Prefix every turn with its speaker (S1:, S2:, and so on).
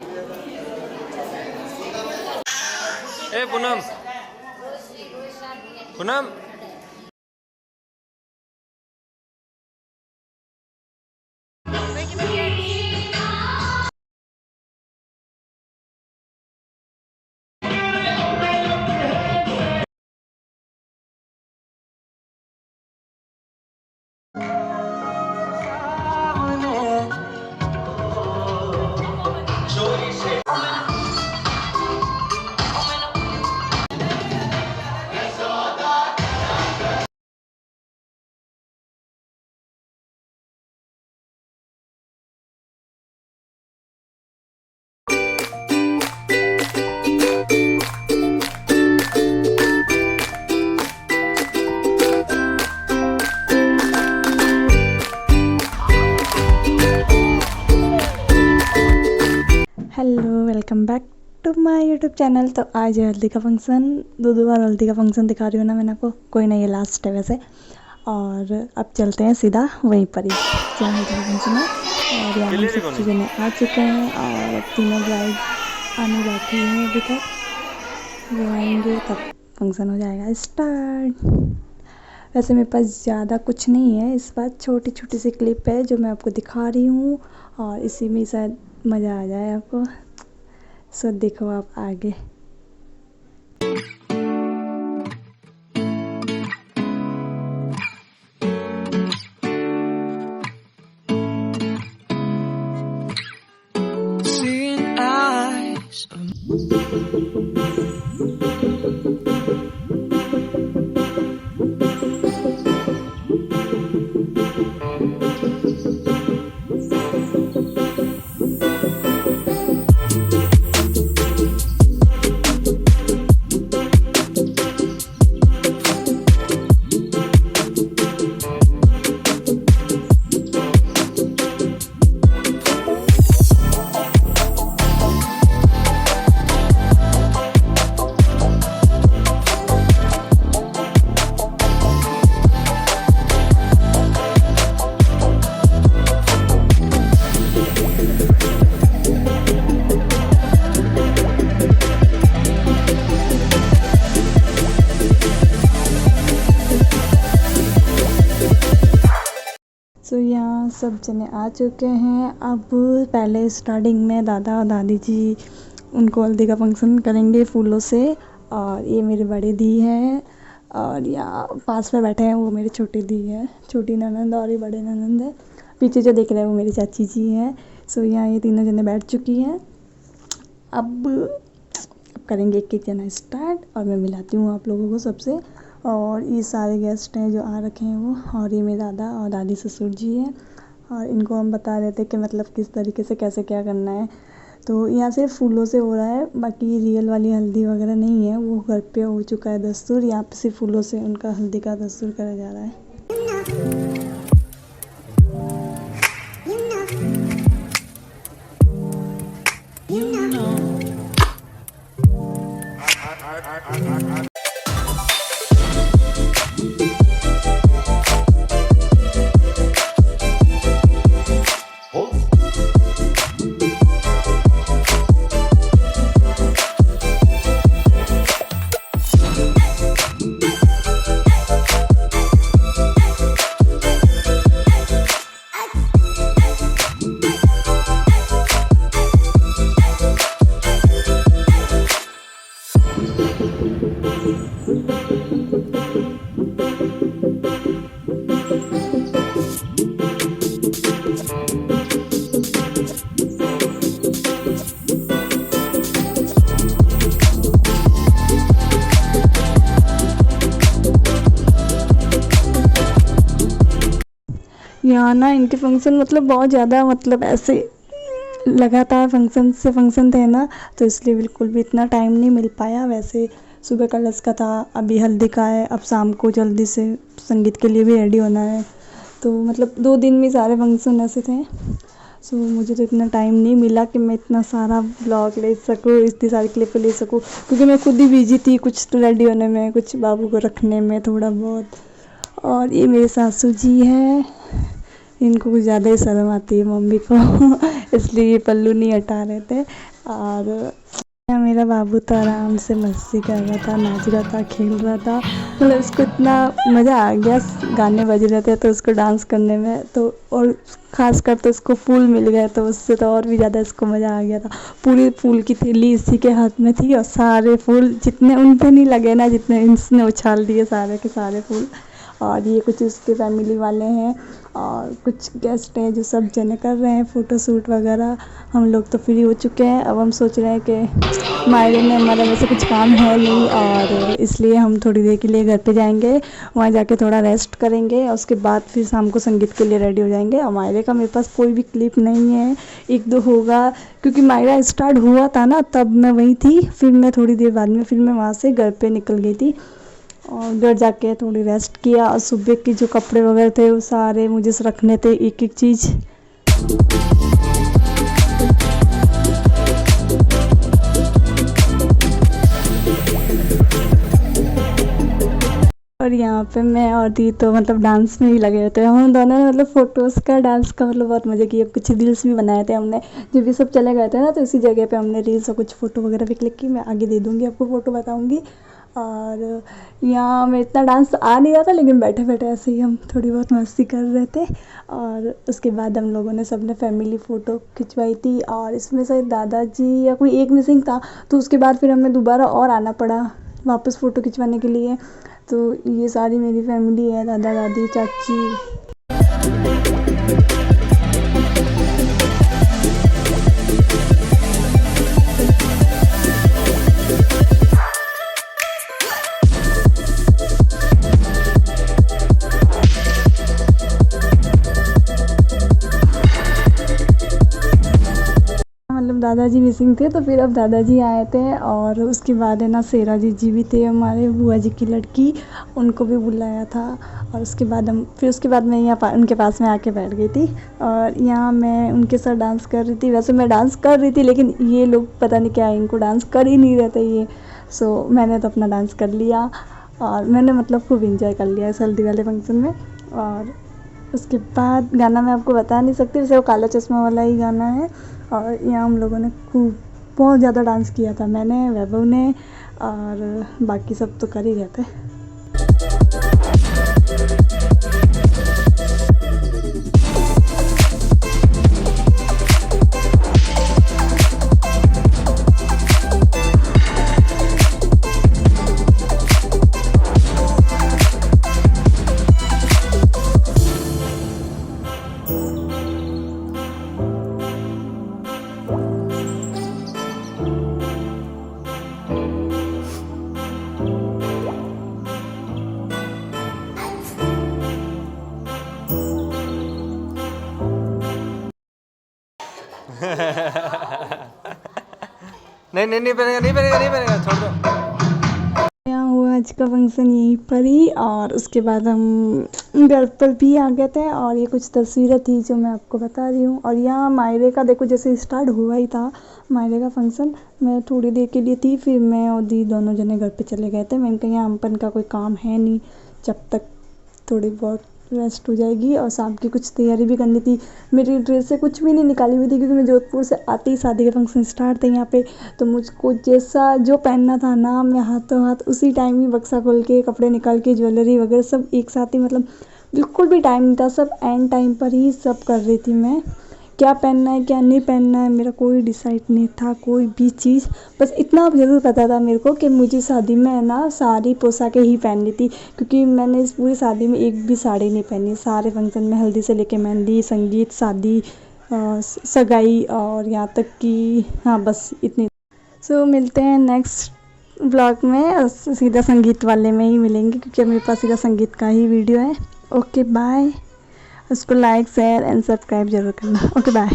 S1: A Poonam, Poonam
S2: hello, welcome back to my YouTube channel. तो आज है हल्दी का फंक्शन। दो बार हल्दी का फंक्शन दिखा रही हूँ ना मैंने आपको, कोई नहीं, ये लास्ट है वैसे। और अब चलते हैं सीधा वहीं पर ही जहाँ हल्दी का फंक्शन है। और यहाँ हम सब चीज़ें आ चुके हैं और अब तीनों ब्राइड आने बाकी हैं अभी तक। वो आएंगे तब फंक्शन हो जाएगा स्टार्ट। वैसे मेरे पास ज़्यादा कुछ नहीं है इस बार, छोटी छोटी सी क्लिप है जो मैं आपको दिखा रही हूँ और इसी में शायद मज़ा आ जाए आपको। सो देखो आप आगे। सो यहाँ सब जने आ चुके हैं। अब पहले स्टार्टिंग में दादा और दादी जी उनको हल्दी का फंक्शन करेंगे फूलों से। और ये मेरे बड़े दी हैं और यहाँ पास में बैठे हैं वो मेरी छोटी दी है, छोटी ननंद, और ये बड़े ननंद है। पीछे जो देख रहे हैं वो मेरी चाची जी हैं। सो यहाँ ये तीनों जने बैठ चुकी हैं। अब करेंगे एक एक जना स्टार्ट और मैं मिलाती हूँ आप लोगों को सबसे। और ये सारे गेस्ट हैं जो आ रखे हैं वो, और ये मेरे दादा और दादी ससुर जी हैं। और इनको हम बता रहे थे कि मतलब किस तरीके से कैसे क्या करना है। तो यहाँ सिर्फ फूलों से हो रहा है, बाकी रियल वाली हल्दी वगैरह नहीं है, वो घर पे हो चुका है दस्तूर। यहाँ पे सिर्फ फूलों से उनका हल्दी का दस्तूर करा जा रहा है। यहाँ ना इनके फंक्शन मतलब बहुत ज़्यादा, मतलब ऐसे लगातार फंक्शन से फंक्शन थे ना, तो इसलिए बिल्कुल भी इतना टाइम नहीं मिल पाया। वैसे सुबह कलश का था, अभी हल्दी का है, अब शाम को जल्दी से संगीत के लिए भी रेडी होना है। तो मतलब 2 दिन में सारे फंक्शन ऐसे थे। सो मुझे तो इतना टाइम नहीं मिला कि मैं इतना सारा ब्लॉग ले सकूँ, इतनी सारी क्लिप ले सकूँ, क्योंकि मैं खुद ही बिजी थी, कुछ तो रेडी होने में, कुछ बाबू को रखने में थोड़ा बहुत। और ये मेरे सासू जी हैं, इनको कुछ ज़्यादा ही शर्म आती है मम्मी को इसलिए ये पल्लू नहीं हटा रहे थे। और मेरा बाबू तो आराम से मस्ती कर रहा था, नाच रहा था, खेल रहा था। मतलब उसको इतना मज़ा आ गया, गाने बज रहे थे तो उसको डांस करने में तो, और ख़ास कर तो उसको फूल मिल गए तो उससे तो और भी ज़्यादा इसको मज़ा आ गया था। पूरी फूल की थैली इसी के हाथ में थी और सारे फूल जितने उन पे नहीं लगे ना जितने इसने उछाल दिए सारे के सारे फूल। और ये कुछ उसके फैमिली वाले हैं और कुछ गेस्ट हैं जो सब जने कर रहे हैं फ़ोटोशूट वगैरह। हम लोग तो फ्री हो चुके हैं, अब हम सोच रहे हैं कि मायरे में हमारा वैसे कुछ काम है नहीं और इसलिए हम थोड़ी देर के लिए घर पे जाएंगे, वहाँ जाके थोड़ा रेस्ट करेंगे और उसके बाद फिर शाम को संगीत के लिए रेडी हो जाएंगे। और मायरे का मेरे पास कोई भी क्लिप नहीं है, एक दो होगा क्योंकि मायरा स्टार्ट हुआ था ना तब मैं वहीं थी, फिर मैं थोड़ी देर बाद में फिर मैं वहाँ से घर पे निकल गई थी और घर जाके थोड़ी रेस्ट किया। और सुबह के जो कपड़े वगैरह थे वो सारे मुझे रखने थे एक एक चीज़। और यहाँ पे मैं और दी तो मतलब डांस में ही लगे होते हैं हम दोनों ने, मतलब फ़ोटोज़ का डांस का मतलब बहुत मज़े किए। कुछ रील्स भी बनाए थे हमने, जब भी सब चले गए थे ना तो इसी जगह पे हमने रील्स और कुछ फ़ोटो वगैरह भी क्लिक की। मैं आगे दे दूँगी आपको, फ़ोटो बताऊँगी। और यहाँ में इतना डांस आ नहीं रहा था लेकिन बैठे बैठे ऐसे ही हम थोड़ी बहुत मस्ती कर रहे थे। और उसके बाद हम लोगों ने सबने फैमिली फ़ोटो खिंचवाई थी और इसमें शायद दादाजी या कोई एक मिसिंग था तो उसके बाद फिर हमें दोबारा और आना पड़ा वापस फ़ोटो खिंचवाने के लिए। तो ये सारी मेरी फैमिली है, दादा दादी चाची। मतलब दादाजी मिसिंग थे तो फिर अब दादाजी आए थे और उसके बाद है ना शेरा जी भी थे, हमारे बुआ जी की लड़की, उनको भी बुलाया था। और उसके बाद उसके बाद मैं यहाँ उनके पास में आके बैठ गई थी और यहाँ मैं उनके साथ डांस कर रही थी। वैसे मैं डांस कर रही थी लेकिन ये लोग पता नहीं क्या, इनको डांस कर ही नहीं रहते ये। सो मैंने तो अपना डांस कर लिया और मैंने मतलब खूब इंजॉय कर लिया इस हल्दी वाले फंक्शन में। और उसके बाद गाना मैं आपको बता नहीं सकती, वैसे वो काला चश्मा वाला ही गाना है। और यहाँ हम लोगों ने खूब बहुत ज़्यादा डांस किया था, मैंने, वैभव ने और बाकी सब तो कर ही रहे थे।
S1: नहीं पहनेगा छोड़ दो।
S2: यहाँ हुआ आज का फंक्शन यहीं पर ही और उसके बाद हम घर पर भी आ गए थे और ये कुछ तस्वीरें थी जो मैं आपको बता रही हूँ। और यहाँ मायरे का देखो जैसे स्टार्ट हुआ ही था मायरे का फंक्शन, मैं थोड़ी देर के लिए थी फिर मैं और दी दोनों जने घर पे चले गए थे। मैंने कहा यहाँ अम्पन का कोई काम है नहीं, जब तक थोड़ी बहुत रेस्ट हो जाएगी। और शाम की कुछ तैयारी भी करनी थी, मेरी ड्रेस से कुछ भी नहीं निकाली हुई थी क्योंकि मैं जोधपुर से आते ही शादी के फंक्शन स्टार्ट थे यहाँ पे, तो मुझको जैसा जो पहनना था ना मैं हाथों हाथ उसी टाइम ही बक्सा खोल के कपड़े निकाल के ज्वेलरी वगैरह सब एक साथ ही, मतलब बिल्कुल भी टाइम नहीं था, सब एंड टाइम पर ही सब कर रही थी मैं। क्या पहनना है क्या नहीं पहनना है मेरा कोई डिसाइड नहीं था कोई भी चीज़, बस इतना ज़रूर पता था मेरे को कि मुझे शादी में है ना सारी पोशाकें ही पहननी थी क्योंकि मैंने इस पूरी शादी में एक भी साड़ी नहीं पहनी। सारे फंक्शन में हल्दी से लेके मेहंदी, संगीत, शादी, सगाई और यहाँ तक कि हाँ बस इतनी। सो मिलते हैं नेक्स्ट ब्लॉग में, सीधा संगीत वाले में ही मिलेंगे क्योंकि मेरे पास सीधा संगीत का ही वीडियो है। ओके बाय, उसको लाइक शेयर एंड सब्सक्राइब जरूर करना। Okay bye.